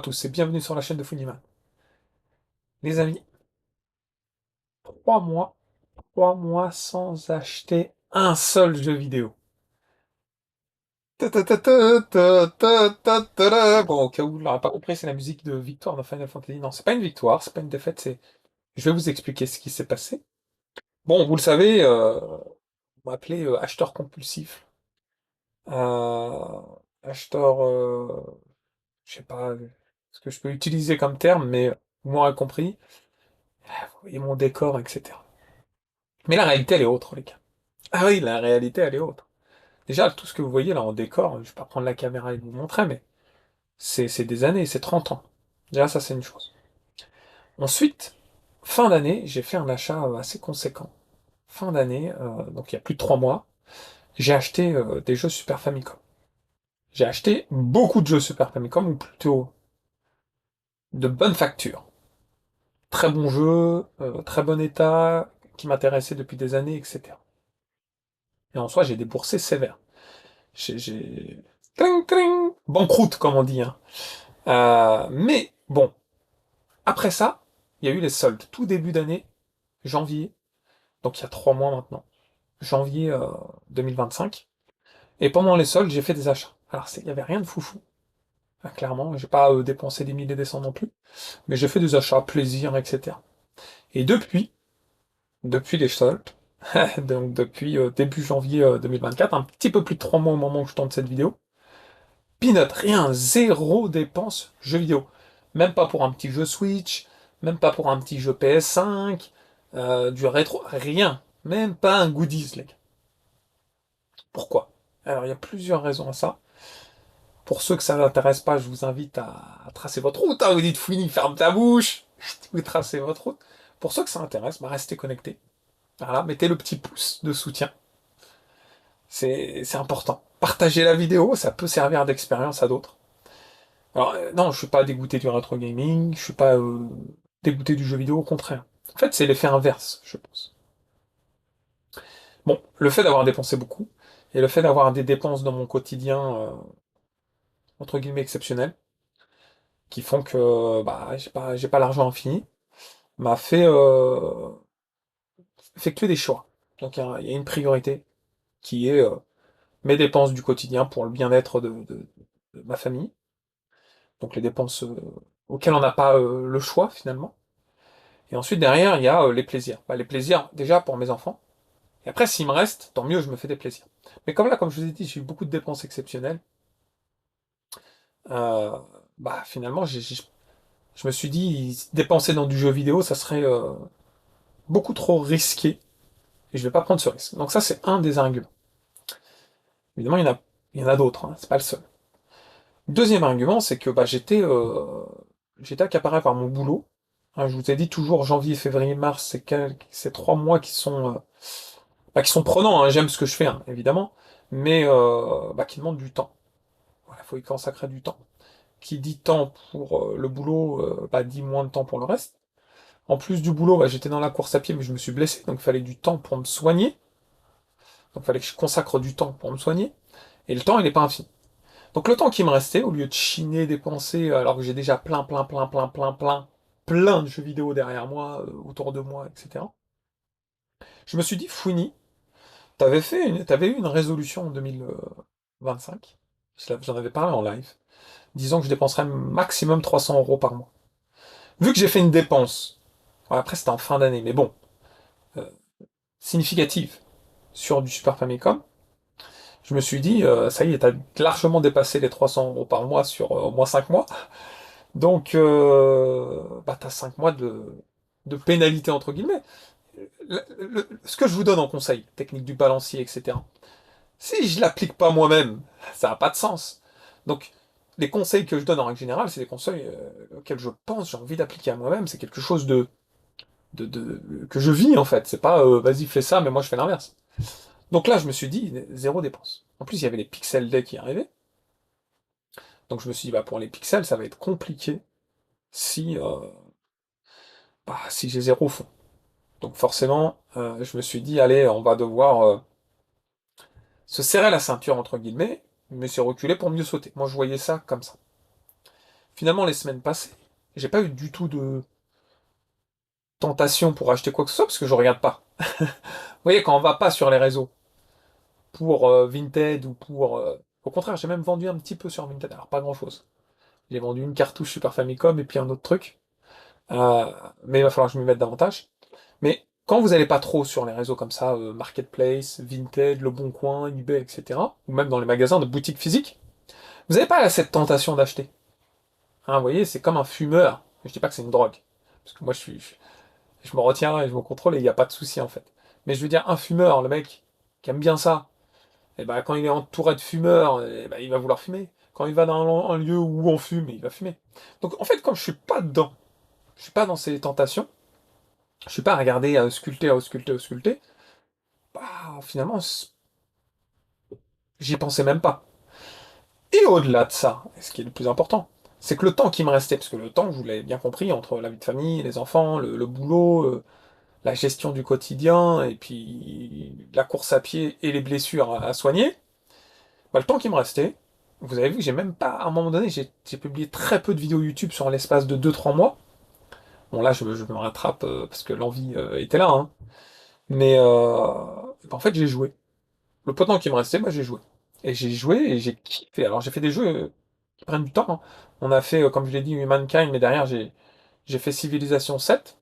à tous et bienvenue sur la chaîne de Funnyman. Les amis, 3 mois, 3 mois sans acheter un seul jeu vidéo. Bon, au cas où vous l'aurez pas compris, c'est la musique de victoire de Final Fantasy. Non, c'est pas une victoire, c'est pas une défaite, c'est... Je vais vous expliquer ce qui s'est passé. Bon, vous le savez, on m'appelait acheteur compulsif. Euh, acheteur, je sais pas ce que je peux utiliser comme terme, mais vous m'aurez compris. Vous voyez mon décor, etc. Mais la réalité, elle est autre, les gars. Ah oui, la réalité, elle est autre. Déjà, tout ce que vous voyez là en décor, je vais pas prendre la caméra et vous montrer, mais c'est des années, c'est 30 ans. Déjà, ça, c'est une chose. Ensuite, fin d'année, j'ai fait un achat assez conséquent. Fin d'année, donc il y a plus de 3 mois, j'ai acheté des jeux Super Famicom. J'ai acheté beaucoup de jeux Super Famicom, ou plutôt de bonne facture. Très bons jeux, très bon état, qui m'intéressaient depuis des années, etc. Et en soi, j'ai déboursé sévère. J'ai... Tring, tring, banqueroute, comme on dit, hein. Mais bon, après ça, il y a eu les soldes. Tout début d'année, janvier, donc il y a 3 mois maintenant, janvier 2025. Et pendant les soldes, j'ai fait des achats. Alors, il n'y avait rien de foufou, hein, clairement. J'ai pas dépensé des milliers et des cents non plus. Mais j'ai fait des achats, plaisir, etc. Et depuis les soldes, donc depuis début janvier 2024, un petit peu plus de 3 mois au moment où je tourne cette vidéo, peanut, rien, zéro dépense jeu vidéo. Même pas pour un petit jeu Switch, même pas pour un petit jeu PS5, du rétro, rien. Même pas un goodies, les gars. Pourquoi? Alors, il y a plusieurs raisons à ça. Pour ceux que ça n'intéresse pas, je vous invite à tracer votre route. Hein. Vous dites, Fouini, ferme ta bouche. Vous tracez votre route. Pour ceux que ça intéresse, bah, restez connectés. Voilà, mettez le petit pouce de soutien. C'est important. Partagez la vidéo, ça peut servir d'expérience à d'autres. Alors, non, je suis pas dégoûté du rétro gaming, je suis pas dégoûté du jeu vidéo, au contraire. En fait, c'est l'effet inverse, je pense. Bon, le fait d'avoir dépensé beaucoup, et le fait d'avoir des dépenses dans mon quotidien, entre guillemets, exceptionnelles, qui font que bah, j'ai pas l'argent infini, m'a fait effectuer des choix. Donc il y a une priorité qui est mes dépenses du quotidien pour le bien-être de ma famille, donc les dépenses auxquelles on n'a pas le choix finalement. Et ensuite, derrière, il y a les plaisirs. Bah, les plaisirs, déjà, pour mes enfants. Et après, s'il me reste, tant mieux, je me fais des plaisirs. Mais comme là, comme je vous ai dit, j'ai eu beaucoup de dépenses exceptionnelles. euh, Bah, finalement, je me suis dit, dépenser dans du jeu vidéo, ça serait beaucoup trop risqué. Et je vais pas prendre ce risque. Donc ça, c'est un des arguments. Évidemment, il y en a d'autres, hein, c'est pas le seul. Deuxième argument, c'est que bah, j'étais accaparé par mon boulot. Hein, je vous ai dit toujours janvier, février, mars, c'est 3 mois qui sont prenants, hein, j'aime ce que je fais, hein, évidemment, mais bah, qui demandent du temps. Voilà, faut y consacrer du temps. Qui dit temps pour le boulot, bah, dit moins de temps pour le reste. En plus du boulot, bah, j'étais dans la course à pied, mais je me suis blessé, donc il fallait du temps pour me soigner. Donc il fallait que je consacre du temps pour me soigner. Et le temps, il n'est pas infini. Donc le temps qui me restait, au lieu de chiner, dépenser, alors que j'ai déjà plein de jeux vidéo derrière moi, autour de moi, etc. Je me suis dit, Fouini, t'avais eu une résolution en 2025. J'en avais parlé en live. Disons que je dépenserais maximum 300 euros par mois. Vu que j'ai fait une dépense, bon, après c'était en fin d'année, mais bon, euh, significative sur du Super Famicom, je me suis dit, ça y est, t'as largement dépassé les 300 euros par mois sur au moins 5 mois. Donc, bah, t'as 5 mois de pénalité, entre guillemets. Ce que je vous donne en conseil, technique du balancier, etc., si je l'applique pas moi-même, ça n'a pas de sens. Donc, les conseils que je donne en règle générale, c'est des conseils auxquels je pense, j'ai envie d'appliquer à moi-même. C'est quelque chose que je vis, en fait. C'est pas, vas-y, fais ça, mais moi, je fais l'inverse. Donc là, je me suis dit, zéro dépense. En plus, il y avait les Pixel Day qui arrivaient. Donc, je me suis dit, bah, pour les pixels, ça va être compliqué si, si j'ai zéro fond. Donc, forcément, je me suis dit, allez, on va devoir se serrer la ceinture, entre guillemets, mais se reculer pour mieux sauter. Moi, je voyais ça comme ça. Finalement, les semaines passées, j'ai pas eu du tout de tentation pour acheter quoi que ce soit parce que je regarde pas. Vous voyez, quand on va pas sur les réseaux pour Vinted ou pour. Au contraire, j'ai même vendu un petit peu sur Vinted, alors pas grand chose. J'ai vendu une cartouche Super Famicom et puis un autre truc. Euh, mais il va falloir que je m'y mette davantage. Mais quand vous n'allez pas trop sur les réseaux comme ça, Marketplace, Vinted, Le Bon Coin, eBay, etc., ou même dans les magasins de boutiques physiques, vous n'avez pas cette tentation d'acheter. Hein, vous voyez, c'est comme un fumeur. Je dis pas que c'est une drogue. Parce que moi, je me retiens et je me contrôle et il n'y a pas de souci en fait. Mais je veux dire, un fumeur, le mec qui aime bien ça, et ben, quand il est entouré de fumeurs, et ben, il va vouloir fumer. Quand il va dans un lieu où on fume, il va fumer. Donc en fait, comme je suis pas dedans, je suis pas dans ces tentations, je suis pas à regarder, à sculpter, à sculpter, à sculpter, bah finalement, j'y pensais même pas. Et au-delà de ça, et ce qui est le plus important, c'est que le temps qui me restait, parce que le temps, vous l'avez bien compris, entre la vie de famille, les enfants, le boulot, la gestion du quotidien, et puis la course à pied et les blessures à soigner, bah, le temps qui me restait, vous avez vu que j'ai même pas, à un moment donné, j'ai publié très peu de vidéos YouTube sur l'espace de 2 3 mois. Bon là, je me rattrape parce que l'envie était là, hein. Mais en fait, j'ai joué. Le peu de temps qui me restait, moi j'ai joué. Et j'ai joué et j'ai kiffé. Alors j'ai fait des jeux qui prennent du temps, hein. On a fait, comme je l'ai dit, Humankind, mais derrière j'ai fait Civilization 7.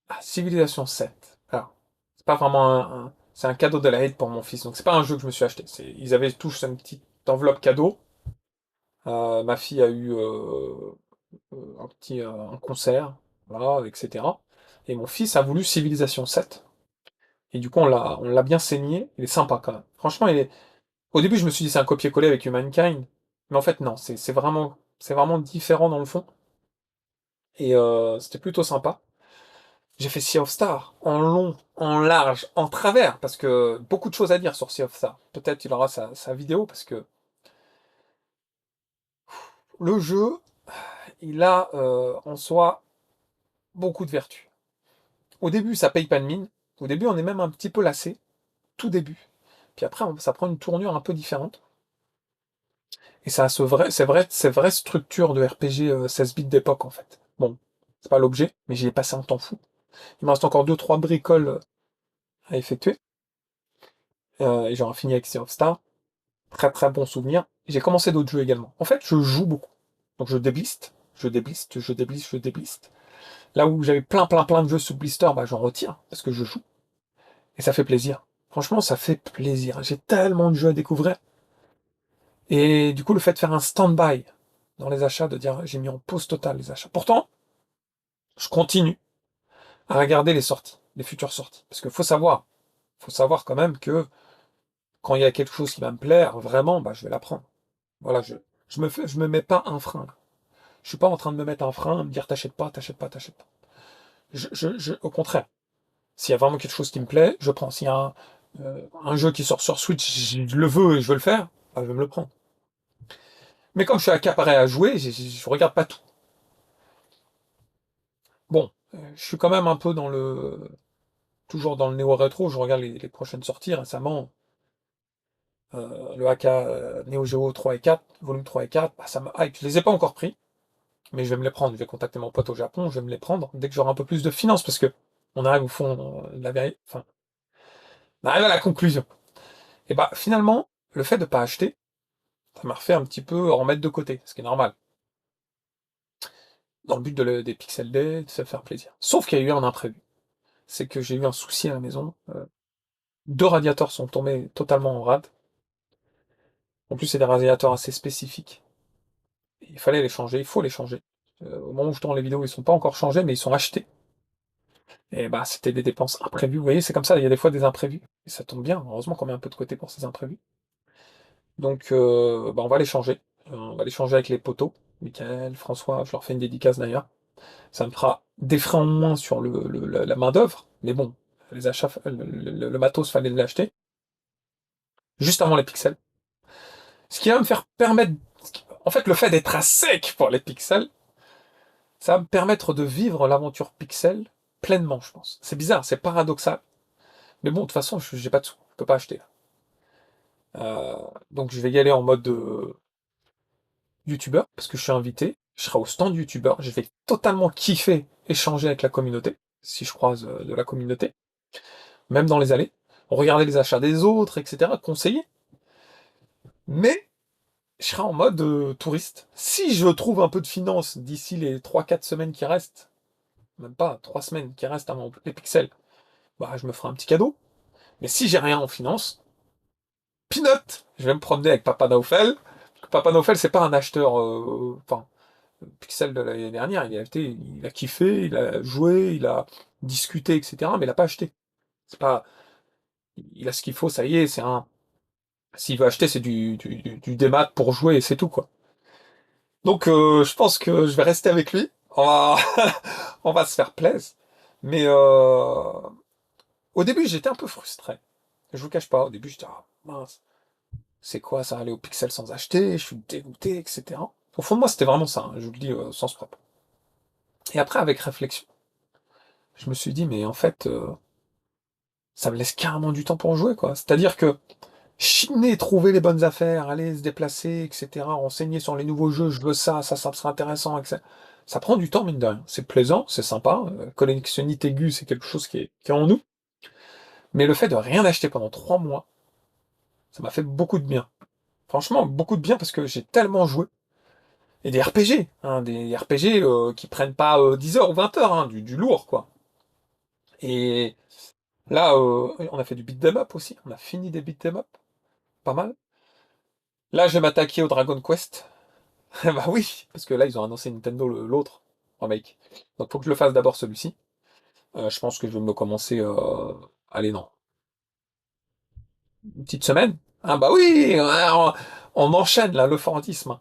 Ah, Civilization 7. Alors, c'est pas vraiment c'est un cadeau de la Haid pour mon fils. Donc c'est pas un jeu que je me suis acheté. Ils avaient tous une petite enveloppe cadeau. Ma fille a eu un concert, voilà, etc. Et mon fils a voulu Civilization 7. Et du coup, on l'a bien saigné. Il est sympa quand même. Franchement, au début, je me suis dit c'est un copier-coller avec Humankind. Mais en fait, non, c'est vraiment différent dans le fond. Et c'était plutôt sympa. J'ai fait Sea of Stars en long, en large, en travers, parce que beaucoup de choses à dire sur Sea of Stars. Peut-être il aura sa vidéo, parce que le jeu, il a en soi beaucoup de vertus. Au début, ça paye pas de mine. Au début, on est même un petit peu lassé, tout début. Puis après, ça prend une tournure un peu différente. Et ça a ces vraies structures de RPG 16 bits d'époque, en fait. Bon, c'est pas l'objet, mais j'y ai passé un temps fou. Il me reste encore deux trois bricoles à effectuer. Et j'aurai fini avec Sea of Stars. Très très bon souvenir. J'ai commencé d'autres jeux également. En fait, je joue beaucoup. Donc je débliste, je débliste, je débliste, je débliste. Là où j'avais plein plein plein de jeux sous blister, bah j'en retire parce que je joue. Et ça fait plaisir. Franchement, ça fait plaisir. J'ai tellement de jeux à découvrir. Et du coup, le fait de faire un stand-by dans les achats, de dire j'ai mis en pause totale les achats. Pourtant, je continue à regarder les sorties, les futures sorties. Parce qu'il faut savoir quand même que quand il y a quelque chose qui va me plaire, vraiment, bah, je vais la prendre. Voilà, je me mets pas un frein. Je suis pas en train de me mettre un frein, à me dire t'achètes pas, t'achètes pas, t'achètes pas. Au contraire, s'il y a vraiment quelque chose qui me plaît, je prends. S'il y a un jeu qui sort sur Switch, je le veux et je veux le faire, bah, je vais me le prendre. Mais comme je suis accaparé à jouer, je regarde pas tout. Bon, je suis quand même un peu toujours dans le néo-rétro, je regarde les prochaines sorties récemment. Le AK Neo Geo 3 et 4, volume 3 et 4, bah, ça me hype. Je les ai pas encore pris, mais je vais me les prendre. Je vais contacter mon pote au Japon, je vais me les prendre dès que j'aurai un peu plus de finances, parce que on arrive au fond de la vérité, enfin, on arrive à la conclusion. Et bah finalement, le fait de pas acheter, ça m'a refait un petit peu remettre de côté, ce qui est normal, dans le but des pixel day, de se faire plaisir. Sauf qu'il y a eu un imprévu. C'est que j'ai eu un souci à la maison. Deux radiateurs sont tombés totalement en rade. En plus, c'est des radiateurs assez spécifiques. Il fallait les changer, il faut les changer. Au moment où je tourne les vidéos, ils sont pas encore changés, mais ils sont achetés. Et bah, c'était des dépenses imprévues. Vous voyez, c'est comme ça, il y a des fois des imprévus. Et ça tombe bien, heureusement qu'on met un peu de côté pour ces imprévus. Donc, bah, on va les changer. On va les changer avec les poteaux. Michael, François, je leur fais une dédicace d'ailleurs. Ça me fera des frais en moins sur la main-d'œuvre. Mais bon, les achats, le matos, fallait l'acheter. Juste avant les pixels. Ce qui va me faire permettre. En fait, le fait d'être à sec pour les pixels, ça va me permettre de vivre l'aventure pixel pleinement, je pense. C'est bizarre, c'est paradoxal. Mais bon, de toute façon, j'ai pas de sous, je peux pas acheter. Donc je vais y aller en mode youtubeurs, parce que je suis invité, je serai au stand youtubeur, je vais totalement kiffer échanger avec la communauté, si je croise de la communauté, même dans les allées, regarder les achats des autres, etc., conseiller, mais je serai en mode touriste. Si je trouve un peu de finance d'ici les 3-4 semaines qui restent, même pas 3 semaines qui restent avant les pixels, bah je me ferai un petit cadeau. Mais si j'ai rien en finance, peanut, je vais me promener avec Papa Naufel. Papa Naufel, c'est pas un acheteur, enfin, Pixel de l'année dernière, il a acheté, il a kiffé, il a joué, il a discuté, etc. Mais il a pas acheté. C'est pas, il a ce qu'il faut, ça y est, c'est un. S'il veut acheter, c'est du démat pour jouer et c'est tout, quoi. Donc, je pense que je vais rester avec lui. On va, on va se faire plaisir. Mais au début, j'étais un peu frustré. Je vous cache pas. Au début, j'étais ah, mince. C'est quoi ça, aller au Pixel sans acheter? Je suis dégoûté, etc. Au fond de moi, c'était vraiment ça. Hein, je vous le dis sens propre. Et après, avec réflexion, je me suis dit, mais en fait, ça me laisse carrément du temps pour jouer, quoi. C'est-à-dire que chiner, trouver les bonnes affaires, aller se déplacer, etc., renseigner sur les nouveaux jeux, je veux ça, ça sera intéressant, etc. Ça prend du temps, mine de rien. C'est plaisant, c'est sympa. Collectionnite aiguë, c'est quelque chose qui est en nous. Mais le fait de rien acheter pendant 3 mois, ça m'a fait beaucoup de bien. Franchement, beaucoup de bien parce que j'ai tellement joué. Et des RPG, hein, des RPG qui prennent pas 10 heures ou 20 heures, hein, du lourd, quoi. Et là, on a fait du beat 'em up aussi. On a fini des beat 'em up. Pas mal. Là, je vais m'attaquer au Dragon Quest. Bah oui, parce que là, ils ont annoncé Nintendo l'autre remake. Donc, faut que je le fasse d'abord celui-ci. Je pense que je vais me le commencer. Allez, non. Une petite semaine. Ah bah oui, on enchaîne là le fordisme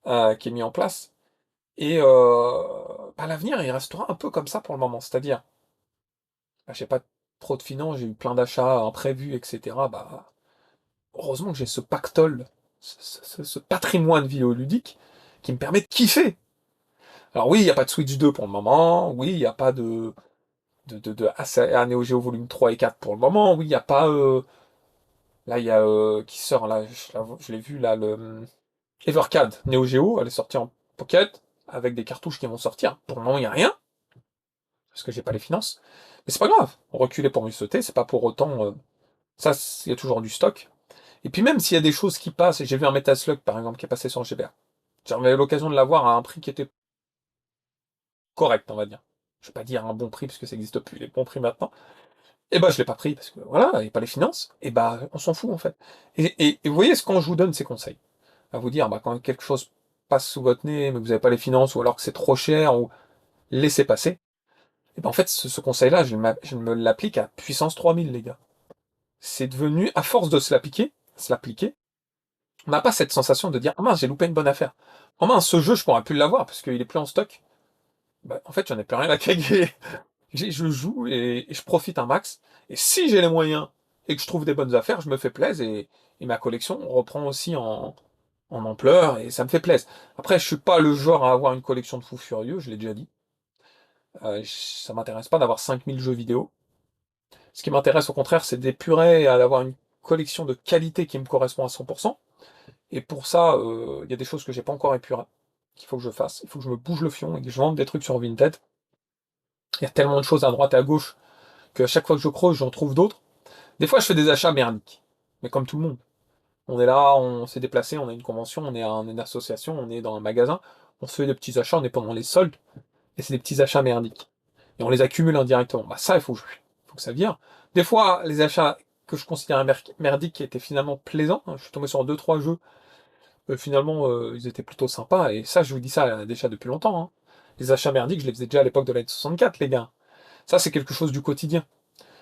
qui est mis en place. Et bah, l'avenir, il restera un peu comme ça pour le moment. C'est-à-dire, bah, j'ai pas trop de finances, j'ai eu plein d'achats imprévus, etc. Bah, heureusement que j'ai ce pactole, ce patrimoine vidéoludique qui me permet de kiffer. Alors oui, il n'y a pas de Switch 2 pour le moment, oui, il n'y a pas de Neo Geo volume 3 et 4 pour le moment, oui, il n'y a pas... là, il y a... qui sort, là, je l'ai vu, là, le Evercade Neo Geo, elle est sortie en pocket, avec des cartouches qui vont sortir. Pour le moment, il n'y a rien, parce que j'ai pas les finances. Mais c'est pas grave, reculer pour mieux sauter, c'est pas pour autant... ça, il y a toujours du stock. Et puis même s'il y a des choses qui passent, et j'ai vu un Metaslug, par exemple, qui est passé sur GBA, j'avais l'occasion de l'avoir à un prix qui était correct, on va dire. Je vais pas dire un bon prix, parce que ça n'existe plus, les bons prix maintenant. Et bah, je l'ai pas pris, parce que voilà, il n'y a pas les finances. Et bah, on s'en fout, en fait. Et vous voyez, quand je vous donne ces conseils, à vous dire, bah, quand quelque chose passe sous votre nez, mais que vous n'avez pas les finances, ou alors que c'est trop cher, ou laissez passer, et ben en fait, ce conseil-là, je me l'applique à puissance 3000, les gars. C'est devenu, à force de se l'appliquer, on n'a pas cette sensation de dire, ah mince, j'ai loupé une bonne affaire. Oh mince, ce jeu, je pourrais plus l'avoir, parce qu'il est plus en stock. Bah, en fait, j'en ai plus rien à caguer. Je joue et je profite un max. Et si j'ai les moyens et que je trouve des bonnes affaires, je me fais plaisir et ma collection reprend aussi en ampleur et ça me fait plaisir. Après, je suis pas le genre à avoir une collection de fous furieux, je l'ai déjà dit. Ça m'intéresse pas d'avoir 5000 jeux vidéo. Ce qui m'intéresse au contraire, c'est d'épurer et d'avoir une collection de qualité qui me correspond à 100%. Et pour ça, il y a des choses que j'ai pas encore épurées, qu'il faut que je fasse. Il faut que je me bouge le fion et que je vende des trucs sur Vinted. Il y a tellement de choses à droite et à gauche qu'à chaque fois que je creuse, j'en trouve d'autres. Des fois, je fais des achats merdiques. Mais comme tout le monde. On est là, on s'est déplacé, on a une convention, on est à une association, on est dans un magasin, on se fait des petits achats, on est pendant les soldes, et c'est des petits achats merdiques. Et on les accumule indirectement. Bah ça, faut que ça vire. Des fois, les achats que je considérais merdiques étaient finalement plaisants. Je suis tombé sur deux trois jeux, finalement, ils étaient plutôt sympas, et ça, je vous dis ça déjà depuis longtemps. Hein. Les achats merdiques, je les faisais déjà à l'époque de la N64, les gars. Ça, c'est quelque chose du quotidien.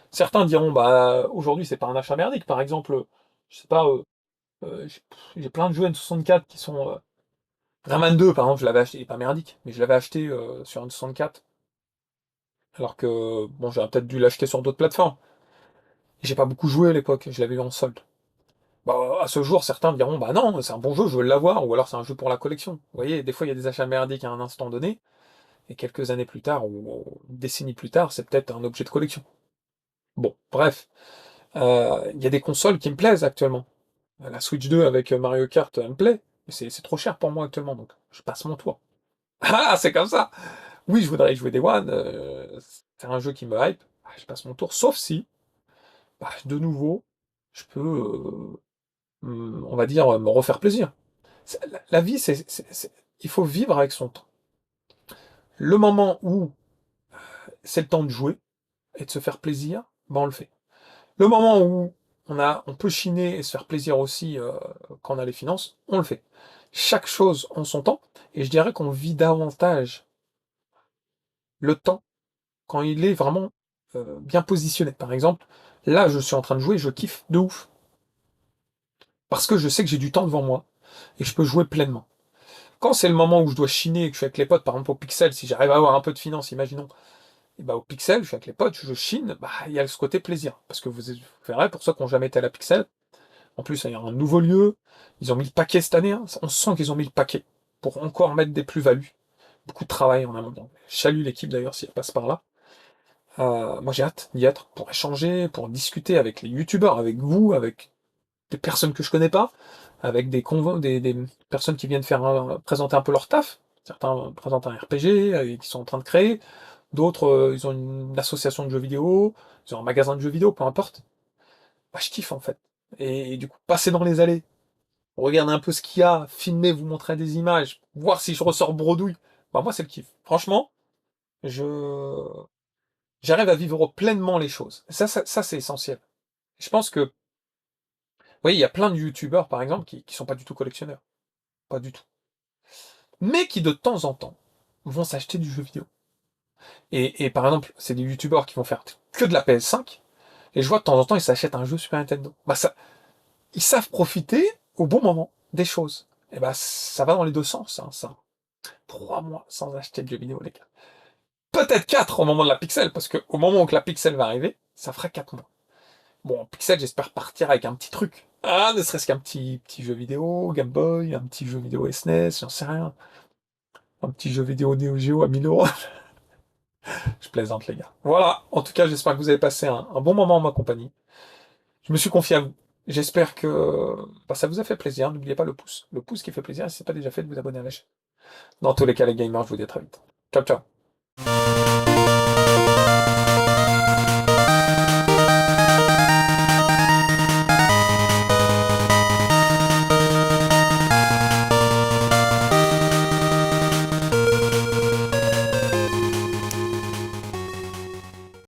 Certains diront, bah, aujourd'hui, c'est pas un achat merdique. Par exemple, je sais pas, j'ai plein de jeux N64 qui sont. Rayman 2, par exemple, je l'avais acheté, il est pas merdique, mais je l'avais acheté sur N64. Alors que, bon, j'aurais peut-être dû l'acheter sur d'autres plateformes. J'ai pas beaucoup joué à l'époque, je l'avais eu en solde. Bah, à ce jour, certains diront, bah non, c'est un bon jeu, je veux l'avoir, ou alors c'est un jeu pour la collection. Vous voyez, des fois, il y a des achats merdiques à un instant donné, et quelques années plus tard, ou une décennie plus tard, c'est peut-être un objet de collection. Bon, bref. Il y a des consoles qui me plaisent actuellement. La Switch 2 avec Mario Kart me plaît. C'est trop cher pour moi actuellement, donc je passe mon tour. Ah, c'est comme ça! Oui, je voudrais y jouer Day One, c'est un jeu qui me hype, ah, je passe mon tour, sauf si, bah, de nouveau, je peux, on va dire, me refaire plaisir. La vie, il faut vivre avec son temps. Le moment où c'est le temps de jouer et de se faire plaisir, ben on le fait. Le moment où on peut chiner et se faire plaisir aussi quand on a les finances, on le fait. Chaque chose en son temps, et je dirais qu'on vit davantage le temps quand il est vraiment bien positionné. Par exemple, là, je suis en train de jouer, je kiffe de ouf. Parce que je sais que j'ai du temps devant moi et je peux jouer pleinement. Quand c'est le moment où je dois chiner et que je suis avec les potes, par exemple au pixel, si j'arrive à avoir un peu de finance, imaginons, et bah au pixel, je suis avec les potes, je chine, bah il y a ce côté plaisir. Parce que vous verrez, pour ceux qui n'ont jamais été à la pixel, en plus il y a un nouveau lieu, ils ont mis le paquet cette année, hein. On sent qu'ils ont mis le paquet pour encore mettre des plus-values. Beaucoup de travail en amont. Je salue l'équipe d'ailleurs si elle passe par là. Moi j'ai hâte d'y être pour échanger, pour discuter avec les youtubeurs, avec vous, avec des personnes que je connais pas, avec des personnes qui viennent présenter un peu leur taf. Certains présentent un RPG qui sont en train de créer, d'autres ils ont une association de jeux vidéo, ils ont un magasin de jeux vidéo, peu importe. Bah, je kiffe en fait. Et du coup, passer dans les allées, regarder un peu ce qu'il y a, filmer, vous montrer des images, voir si je ressors bredouille. Bah moi c'est le kiff. Franchement, je j'arrive à vivre pleinement les choses. Ça c'est essentiel. Je pense que, oui, il y a plein de youtubeurs, par exemple, qui sont pas du tout collectionneurs. Pas du tout. Mais qui, de temps en temps, vont s'acheter du jeu vidéo. Et par exemple, c'est des youtubeurs qui vont faire que de la PS5, et je vois de temps en temps, ils s'achètent un jeu Super Nintendo. Bah ça, ils savent profiter au bon moment des choses. Et bah ça va dans les deux sens, hein, ça. 3 mois sans acheter de jeux vidéo, les gars. Peut-être 4 au moment de la Pixel, parce que au moment où la Pixel va arriver, ça fera 4 mois. Bon, Pixel, j'espère partir avec un petit truc. Ah, ne serait-ce qu'un petit jeu vidéo, Game Boy, un petit jeu vidéo SNES, j'en sais rien. Un petit jeu vidéo Neo Geo à 1000 euros. Je plaisante, les gars. Voilà. En tout cas, j'espère que vous avez passé un bon moment en ma compagnie. Je me suis confié à vous. J'espère que bah, ça vous a fait plaisir. N'oubliez pas le pouce. Le pouce qui fait plaisir. Et si ce n'est pas déjà fait, de vous abonner à la chaîne. Dans tous les cas, les gamers, je vous dis à très vite. Ciao, ciao.